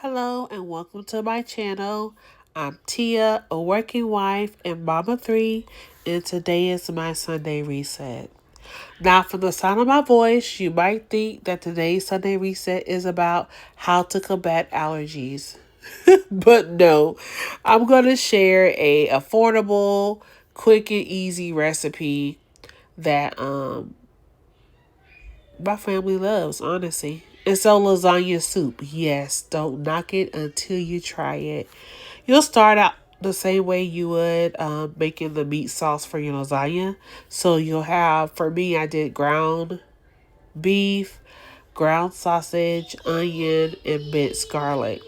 Hello and welcome to my channel. I'm Tia, a working wife and mama 3, and today is my Sunday reset. Now, from the sound of my voice, you might think that today's Sunday reset is about how to combat allergies. But no, I'm going to share a affordable, quick and easy recipe that my family loves, honestly. And so lasagna soup. Yes, don't knock it until you try it. You'll start out the same way you would making the meat sauce for your lasagna. So you'll have, for me, I did ground beef, ground sausage, onion, and minced garlic.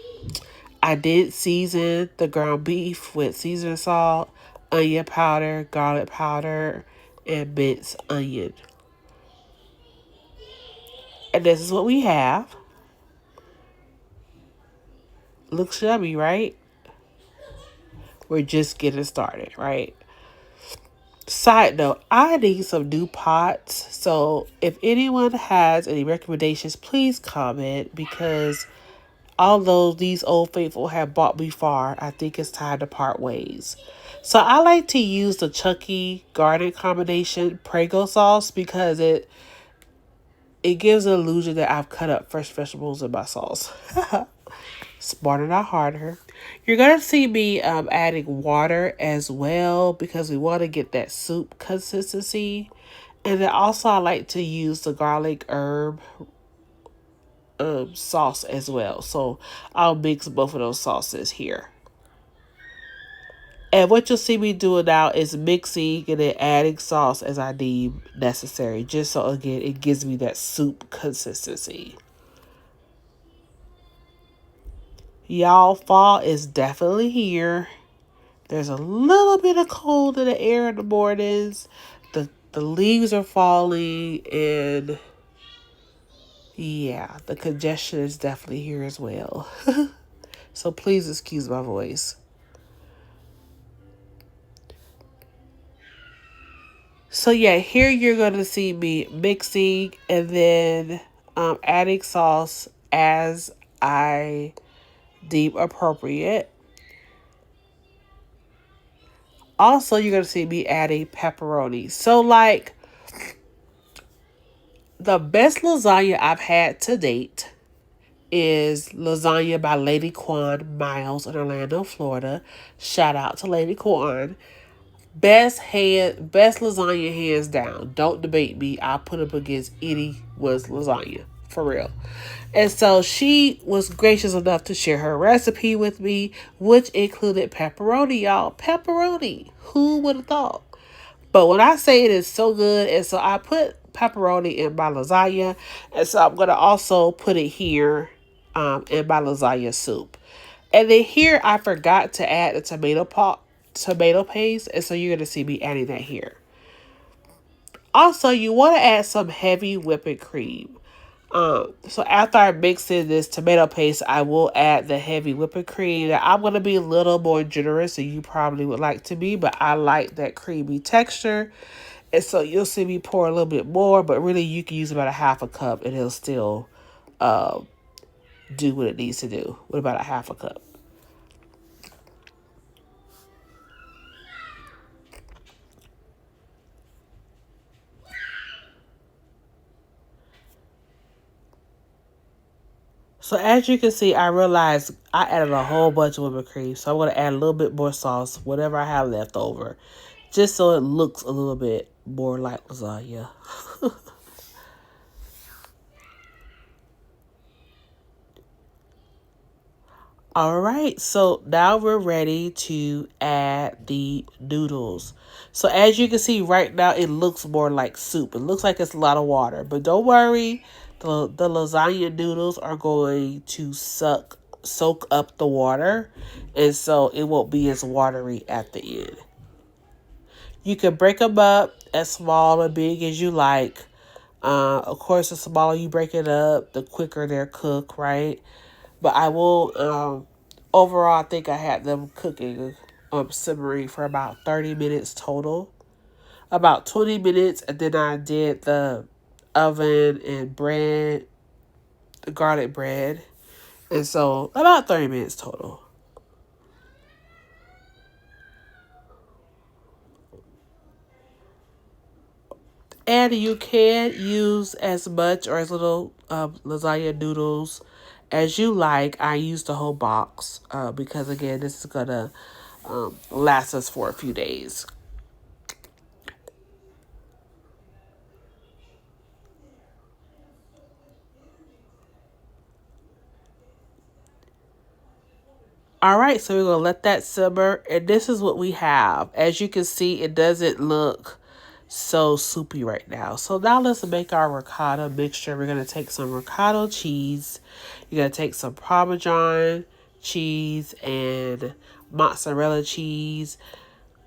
I did season the ground beef with seasoning salt, onion powder, garlic powder, and minced onion. And this is what we have. Looks yummy, right? We're just getting started, right? Side note, I need some new pots. So if anyone has any recommendations, please comment because although these old faithful have bought me far, I think it's time to part ways. So I like to use the Chucky Garden combination Prego sauce because it gives an illusion that I've cut up fresh vegetables in my sauce. Smarter, not harder. You're going to see me adding water as well because we want to get that soup consistency. And then also I like to use the garlic herb sauce as well. So I'll mix both of those sauces here. And what you'll see me doing now is mixing and then adding sauce as I deem necessary. Just so, again, it gives me that soup consistency. Y'all, fall is definitely here. There's a little bit of cold in the air in the mornings. The leaves are falling, and yeah, the congestion is definitely here as well. So please excuse my voice. So yeah, here you're going to see me mixing and then adding sauce as I deem appropriate. Also, you're going to see me adding pepperoni. So like the best lasagna I've had to date is lasagna by Lady Kwan Miles in Orlando, Florida. Shout out to Lady Kwan. Best lasagna hands down. Don't debate me. I'll put up against anyone's lasagna. For real. And so she was gracious enough to share her recipe with me, which included pepperoni, y'all. Pepperoni. Who would have thought? But when I say it is so good, and so I put pepperoni in my lasagna, and so I'm going to also put it here in my lasagna soup. And then here I forgot to add the tomato paste, and so you're going to see me adding that here. Also, you want to add some heavy whipping cream. So after I mix in this tomato paste, I will add the heavy whipping cream. Now, I'm going to be a little more generous than you probably would like to be, but I like that creamy texture. And so you'll see me pour a little bit more, but really you can use about a half a cup and it'll still do what it needs to do with about a half a cup. So as you can see, I realized I added a whole bunch of whipping cream. So I'm going to add a little bit more sauce, whatever I have left over, just so it looks a little bit more like lasagna. All right, so now we're ready to add the noodles. So as you can see right now, it looks more like soup. It looks like it's a lot of water, but don't worry. The lasagna noodles are going to soak up the water, and so it won't be as watery at the end. You can break them up as small or big as you like. Of course, the smaller you break it up, the quicker they're cooked, right? But I will, overall, I think I had them cooking, simmering for about 30 minutes total. About 20 minutes, and then I did the oven and bread, the garlic bread. And so about 30 minutes total. And you can use as much or as little lasagna noodles as you like. I use the whole box because, again, this is going to last us for a few days. All right, so we're going to let that simmer. And this is what we have. As you can see, it doesn't look so soupy right now. So now let's make our ricotta mixture. We're going to take some ricotta cheese. You're going to take some Parmesan cheese and mozzarella cheese,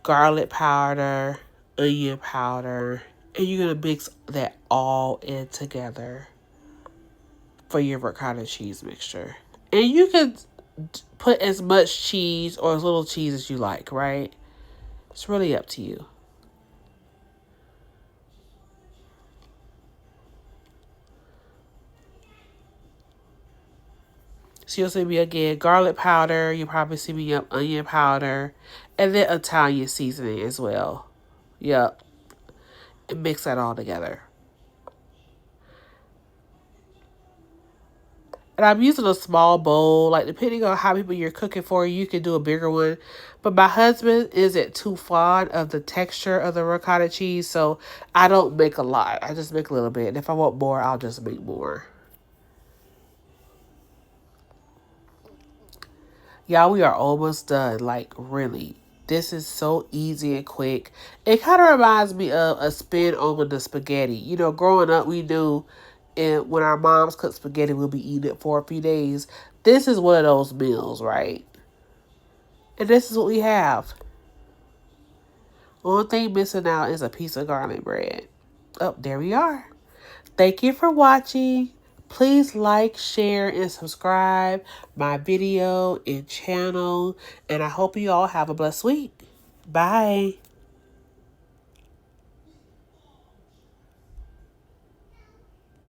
garlic powder, onion powder, and you're going to mix that all in together for your ricotta cheese mixture. And you can put as much cheese or as little cheese as you like, right? It's really up to you. So you'll see me again, garlic powder. You'll probably see me up onion powder. And then Italian seasoning as well. Yep. And mix that all together. And I'm using a small bowl. Like, depending on how people you're cooking for, you can do a bigger one. But my husband isn't too fond of the texture of the ricotta cheese. So I don't make a lot. I just make a little bit. And if I want more, I'll just make more. Y'all, we are almost done. Like, really. This is so easy and quick. It kind of reminds me of a spin on the spaghetti. You know, growing up, we knew when our moms cooked spaghetti, we'll be eating it for a few days. This is one of those meals, right? And this is what we have. Only thing missing out is a piece of garlic bread. Oh, there we are. Thank you for watching. Please like, share, and subscribe my video and channel. And I hope you all have a blessed week. Bye.